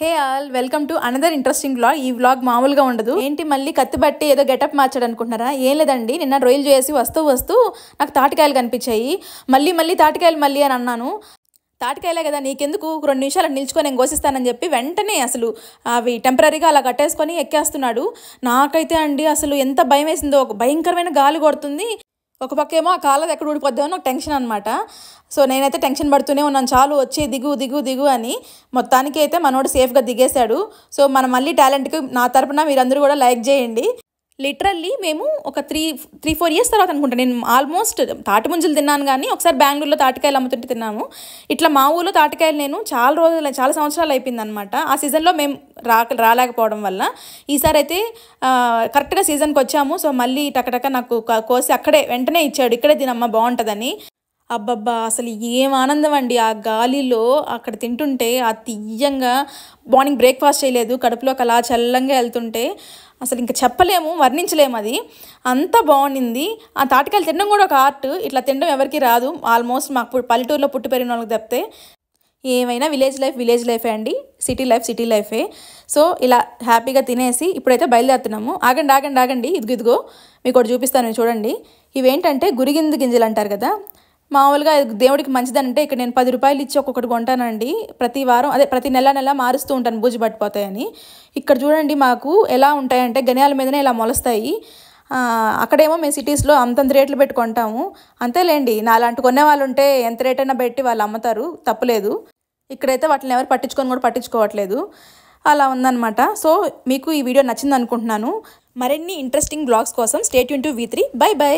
Hey all welcome to another interesting vlog. ఈ vlog మామూలుగా ఉండదు. ఏంటి మళ్ళీ కత్తి బట్టి ఏదో గెటప్ మార్చాడు అనుకుంటున్నారా? ఏం లేదండి, నిన్న రొయ్యలు చేసి వస్తూ నాకు తాటికాయలు కనిపించాయి. మళ్ళీ తాటికాయలు అని అన్నాను. తాటికాయలే కదా నీకెందుకు, 2 నిమిషాలు నిల్చుకొని నేను కోసిస్తానని చెప్పి వెంటనే అసలు అవి టెంపరీగా అలా కట్టేసుకొని ఎక్కేస్తున్నాడు. నాకైతే అండి అసలు ఎంత భయం వేసిందో. ఒక భయంకరమైన గాలి కొడుతుంది, ఒక పక్క ఏమో ఆ కాళ్ళది ఎక్కడ ఊడిపోద్దామో నాకు టెన్షన్ అనమాట. సో నేనైతే టెన్షన్ పడుతూనే ఉన్నాను, చాలు వచ్చి దిగు అని. మొత్తానికి అయితే మనోడు సేఫ్గా దిగేశాడు. సో మన మళ్ళీ టాలెంట్కి నా తరపున మీరందరూ కూడా లైక్ చేయండి. లిటరల్లీ మేము ఒక 3-4 ఇయర్స్ తర్వాత అనుకుంటా, నేను ఆల్మోస్ట్ తాటి ముంజలు తిన్నాను, కానీ ఒకసారి బెంగళూరులో తాటికాయలు అమ్ముతుంటే తిన్నాము. ఇట్లా మా ఊళ్ళో తాటికాయలు నేను చాలా సంవత్సరాలు అయిపోయింది అనమాట. ఆ సీజన్లో మేము రాలేకపోవడం వల్ల ఈసారి అయితే కరెక్ట్గా సీజన్కి వచ్చాము. సో మళ్ళీ టకటక నాకు కోసి అక్కడే వెంటనే ఇచ్చాడు, ఇక్కడే తినమ్మా బాగుంటుందని. అబ్బబ్బా అసలు ఏం ఆనందం అండి ఆ గాలిలో అక్కడ తింటుంటే. ఆ తియ్యంగా మార్నింగ్ బ్రేక్ఫాస్ట్ చేయలేదు, కడుపులోకి అలా చల్లంగా వెళ్తుంటే అసలు ఇంకా చెప్పలేము, వర్ణించలేము. అది అంత బాగుండింది. ఆ తాటికాయలు తినడం కూడా ఒక ఆర్ట్. ఇట్లా తినడం ఎవరికి రాదు, ఆల్మోస్ట్ మాకు పల్లెటూరులో పుట్టి పెరిగిన వాళ్ళకి తప్పితే. ఏమైనా విలేజ్ లైఫే అండి, సిటీ లైఫే. సో ఇలా హ్యాపీగా తినేసి ఇప్పుడైతే బయలుదేరుతున్నాము. ఆగండి, ఇదిగో మీకు ఒకటి చూపిస్తాను చూడండి. ఇవేంటంటే గురిగింజ గింజలు అంటారు కదా. మామూలుగా దేవుడికి మంచిదనంటే ఇక్కడ నేను 10 రూపాయలు ఇచ్చి ఒక్కొక్కటి కొంటానండి. ప్రతి వారం, ప్రతి నెల మారుస్తూ ఉంటాను, బూజు పట్టిపోతాయని. ఇక్కడ చూడండి మాకు ఎలా ఉంటాయంటే గనియాల మీదనే ఇలా మొలుస్తాయి. అక్కడేమో మేము సిటీస్లో అంతంత రేట్లు పెట్టి కొంటాము. అంతేలేండి, నాలాంటి కొనే వాళ్ళు ఉంటే ఎంత రేట్ అయినా పెట్టి వాళ్ళు అమ్ముతారు, తప్పులేదు. ఇక్కడైతే వాటిని ఎవరు పట్టించుకోవట్లేదు. అలా ఉందన్నమాట. సో మీకు ఈ వీడియో నచ్చింది అనుకుంటున్నాను. మరిన్ని ఇంట్రెస్టింగ్ బ్లాగ్స్ కోసం stay tune to V3. By.